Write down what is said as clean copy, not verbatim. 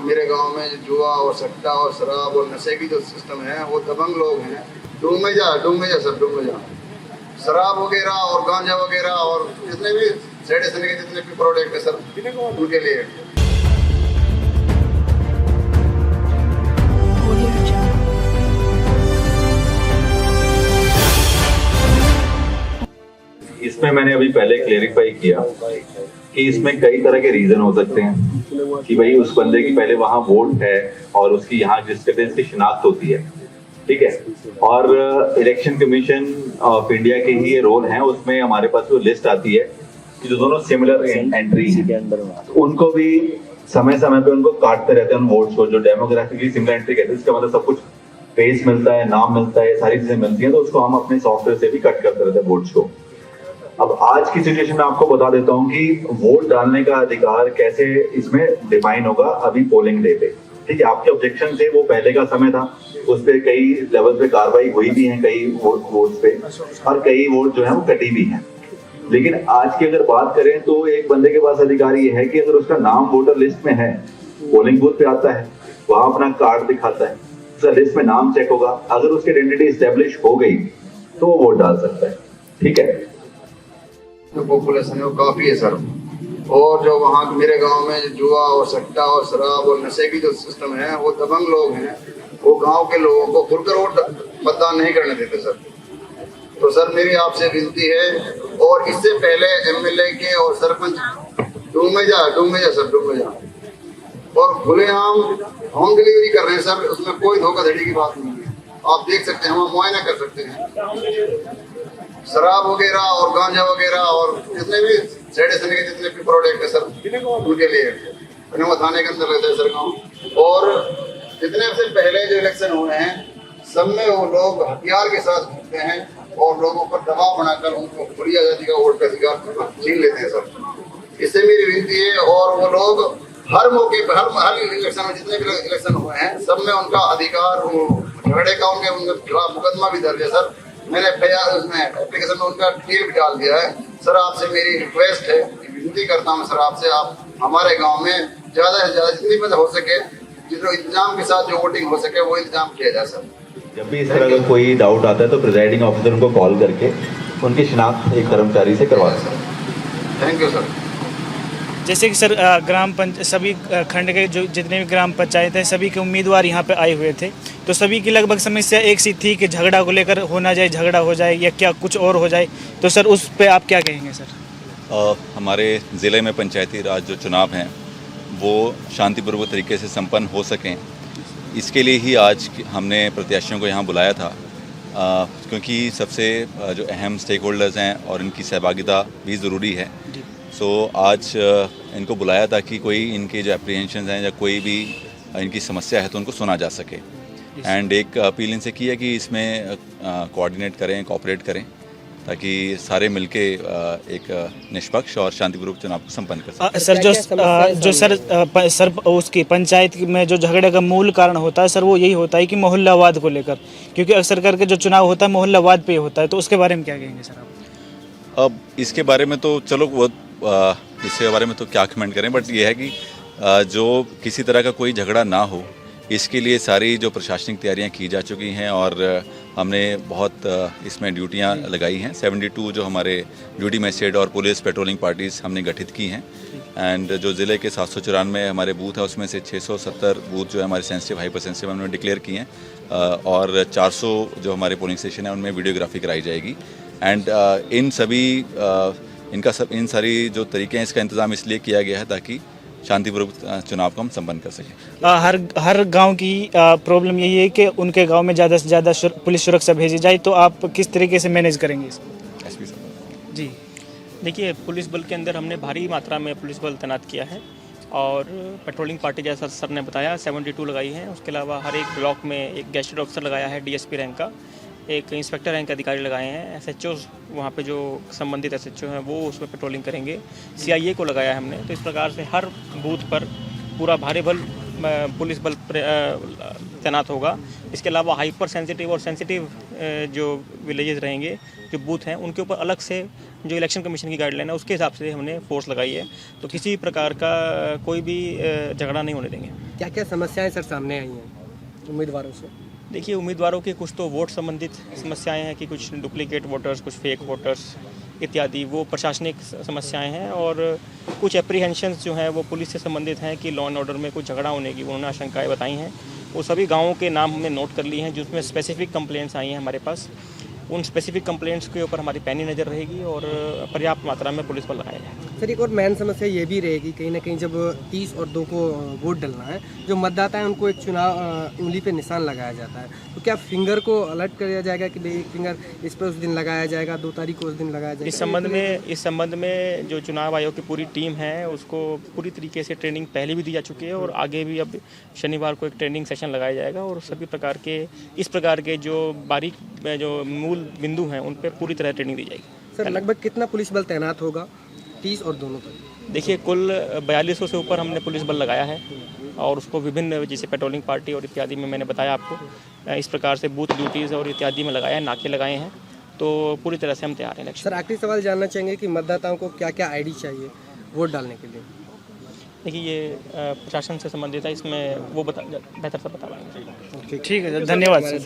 मेरे गांव में जुआ और सट्टा और शराब और नशे की जो सिस्टम है वो दबंग लोग हैं। डूब में जा सर, डूब में जा। शराब वगैरह और गांजा वगैरह और जितने भी सेडिशन के जितने भी प्रोडक्ट है सर, उनके लिए। इसमें मैंने अभी पहले क्लेरिफाई किया कि इसमें कई तरह के रीजन हो सकते हैं कि भाई उस बंदे की पहले वहां वोट है और उसकी यहाँ डिस्टर्बेंस की शिनाख्त होती है, ठीक है। और इलेक्शन कमीशन ऑफ इंडिया के ही ये रोल है, उसमें हमारे पास वो लिस्ट आती है कि जो दोनों सिमिलर एंट्री हैं उनको भी समय समय पे उनको काटते रहते हैं उन वोट्स को, जो डेमोग्राफिकली सिमिलर एंट्री कहते हैं। इसका मतलब सब कुछ फेस मिलता है, नाम मिलता है, सारी चीजें मिलती हैं, तो उसको हम अपने सॉफ्टवेयर से भी कट करते रहते हैं वोट्स को। अब आज की सिचुएशन में आपको बता देता हूं कि वोट डालने का अधिकार कैसे इसमें डिफाइन होगा अभी पोलिंग डे पे, ठीक है। आपके ऑब्जेक्शन थे वो पहले का समय था, उस पर कई लेवल पे कार्रवाई हुई भी है, कई वोट पे, और कई वोट जो है वो कटी भी है। लेकिन आज की अगर बात करें तो एक बंदे के पास अधिकार ये है कि अगर उसका नाम वोटर लिस्ट में है, पोलिंग बूथ पे आता है, वहां अपना कार्ड दिखाता है, उसका लिस्ट में नाम चेक होगा, अगर उसकी आइडेंटिटी एस्टेब्लिश हो गई तो वो वोट डाल सकता है, ठीक है। जो पॉपुलेशन है वो काफी है सर, और जो वहाँ मेरे गांव में जुआ और सट्टा और शराब और नशे की जो सिस्टम है वो दबंग लोग हैं, वो गांव के लोगों को खुलकर वोट मतदान नहीं करने देते सर। तो सर मेरी आपसे विनती है, और इससे पहले एमएलए के और सरपंच डूब में जा सर, डूब में जा, और खुलेआम होम डिलीवरी कर रहे हैं सर, उसमें कोई धोखाधड़ी की बात नहीं है। आप देख सकते हैं, हम मुआयना कर सकते हैं। शराब वगैरह और गांजा वगैरह और जितने भी सेडिशन के जितने भी प्रोडक्ट है सर, उनके लिए वो थाने के अंदर रहते हैं सर गाँव। और जितने से पहले जो इलेक्शन हुए हैं सब में वो लोग हथियार के साथ घूमते हैं और लोगों पर दबाव बनाकर उनको खुली आजादी का वोट का अधिकार छीन लेते हैं सर। इससे मेरी विनती है, और वो लोग हर मौके पर हर इलेक्शन में जितने भी इलेक्शन हुए हैं सब में उनका अधिकार, झगड़े का उनके खिलाफ मुकदमा भी दर्ज है सर। मैंने उसमें एप्लीकेशन में उनका डिटेल भी डाल दिया है सर। आपसे मेरी रिक्वेस्ट है, विनती करता हूँ सर आपसे, आप हमारे गांव में ज्यादा से ज्यादा जितनी मदद हो सके, जितना इंतजाम के साथ जो वोटिंग हो सके वो इंतजाम किया जाए सर। जब भी इस तरह का कोई डाउट आता है तो प्रिजाइडिंग ऑफिसर उनको कॉल करके उनकी शिनाख्त एक कर्मचारी से करवा दें। Thank you sir. जैसे कि सर सभी खंड के जो जितने भी ग्राम पंचायत हैं सभी के उम्मीदवार यहाँ पे आए हुए थे, तो सभी की लगभग समस्या एक सी थी कि झगड़ा को लेकर झगड़ा हो जाए या क्या कुछ और हो जाए, तो सर उस पे आप क्या कहेंगे सर? हमारे ज़िले में पंचायती राज जो चुनाव हैं वो शांतिपूर्वक तरीके से संपन्न हो सकें, इसके लिए ही आज हमने प्रत्याशियों को यहाँ बुलाया था, क्योंकि सबसे जो अहम स्टेक होल्डर्स हैं और इनकी सहभागिता भी ज़रूरी है। सो आज इनको बुलाया ताकि कोई इनके जो एप्रीहेंशन हैं या कोई भी इनकी समस्या है तो उनको सुना जा सके। एंड एक अपील इनसे की है कि इसमें कोऑर्डिनेट करें, कोऑपरेट करें, ताकि सारे मिलके एक निष्पक्ष और शांतिपूर्वक चुनाव को संपन्न कर सकें। सर उसकी पंचायत में जो झगड़े का मूल कारण होता है सर वो यही होता है कि मोहल्लावाद को लेकर, क्योंकि अक्सर करके जो चुनाव होता है मोहल्लावाद पे होता है, तो उसके बारे में क्या कहेंगे सर आप? अब इसके बारे में तो चलो वो इसके बारे में तो क्या कमेंट करें, बट ये है कि जो किसी तरह का कोई झगड़ा ना हो इसके लिए सारी जो प्रशासनिक तैयारियां की जा चुकी हैं, और हमने बहुत इसमें ड्यूटियां लगाई हैं। 72 जो हमारे ड्यूटी मजिस्ट्रेट और पुलिस पेट्रोलिंग पार्टीज हमने गठित की हैं। एंड जो ज़िले के 794 हमारे बूथ हैं उसमें से 670 बूथ जो है हमारे सेंसिटिव हाइपर सेंसिटिव हमने डिक्लेयर किए हैं, और 400 जो हमारे पोलिंग स्टेशन हैं उनमें वीडियोग्राफी कराई जाएगी। एंड इन सारी जो तरीके हैं इसका इंतज़ाम इसलिए किया गया है ताकि शांतिपूर्वक चुनाव को हम संपन्न कर सकें। हर गांव की प्रॉब्लम यही है कि उनके गांव में ज़्यादा से ज़्यादा पुलिस सुरक्षा भेजी जाए, तो आप किस तरीके से मैनेज करेंगे इसको? एसपी साहब जी देखिए, पुलिस बल के अंदर हमने भारी मात्रा में पुलिस बल तैनात किया है, और पेट्रोलिंग पार्टी जैसा सर ने बताया 72 लगाई है। उसके अलावा हर एक ब्लॉक में एक गेस्टेड ऑफिसर लगाया है डीएसपी रैंक का, एक इंस्पेक्टर रैंक अधिकारी लगाए हैं, एसएचओ वहाँ पे जो संबंधित एसएचओ हैं वो उसमें पेट्रोलिंग करेंगे, सीआईए को लगाया है हमने। तो इस प्रकार से हर बूथ पर पूरा भारी बल पुलिस बल तैनात होगा। इसके अलावा हाइपर सेंसिटिव और सेंसिटिव जो विलेजेस रहेंगे, जो बूथ हैं, उनके ऊपर अलग से जो इलेक्शन कमीशन की गाइडलाइन है उसके हिसाब से हमने फोर्स लगाई है। तो किसी प्रकार का कोई भी झगड़ा नहीं होने देंगे। क्या क्या समस्याएं सर सामने आई हैं उम्मीदवारों से? देखिए, उम्मीदवारों की कुछ तो वोट संबंधित समस्याएं हैं कि कुछ डुप्लीकेट वोटर्स, कुछ फेक वोटर्स इत्यादि, वो प्रशासनिक समस्याएं हैं। और कुछ एप्रीहेंशंस जो हैं वो पुलिस से संबंधित हैं कि लॉ एंड ऑर्डर में कुछ झगड़ा होने की उन्होंने आशंकाएं बताई हैं। वो सभी गाँवों के नाम हमने नोट कर लिए हैं जिसमें स्पेसिफिक कंप्लेंट्स आई हैं हमारे पास। उन स्पेसिफिक कंप्लेंट्स के ऊपर हमारी पैनी नज़र रहेगी और पर्याप्त मात्रा में पुलिस बल लगाया जाएगा। सर, एक और मेन समस्या ये भी रहेगी कहीं ना कहीं, जब 30 और 2 को वोट डलना है, जो मतदाता है उनको एक चुनाव उंगली पे निशान लगाया जाता है, तो क्या फिंगर को अलर्ट किया जाएगा कि भाई एक फिंगर इस पर उस दिन लगाया जाएगा, 2 तारीख को उस दिन लगाया जाएगा? इस संबंध में जो चुनाव आयोग की पूरी टीम है उसको पूरी तरीके से ट्रेनिंग पहले भी दी जा चुकी है और आगे भी अब शनिवार को एक ट्रेनिंग सेशन लगाया जाएगा और सभी प्रकार के इस प्रकार के जो बारीक जो मूल बिंदु हैं उन पर पूरी तरह ट्रेनिंग दी जाएगी। सर, लगभग कितना पुलिस बल तैनात होगा 30 और दोनों पर? देखिए, कुल 4200 से ऊपर हमने पुलिस बल लगाया है और उसको विभिन्न, जैसे पेट्रोलिंग पार्टी और इत्यादि में मैंने बताया आपको, इस प्रकार से बूथ ड्यूटीज़ और इत्यादि में लगाया है, नाके लगाए हैं। तो पूरी तरह से हम तैयार हैं इलेक्शन। सर, आखिरी सवाल जानना चाहेंगे कि मतदाताओं को क्या क्या आईडी चाहिए वोट डालने के लिए? देखिए, ये प्रशासन से संबंधित है, इसमें वो बेहतर से बता पाएंगे। ठीक है, धन्यवाद सर।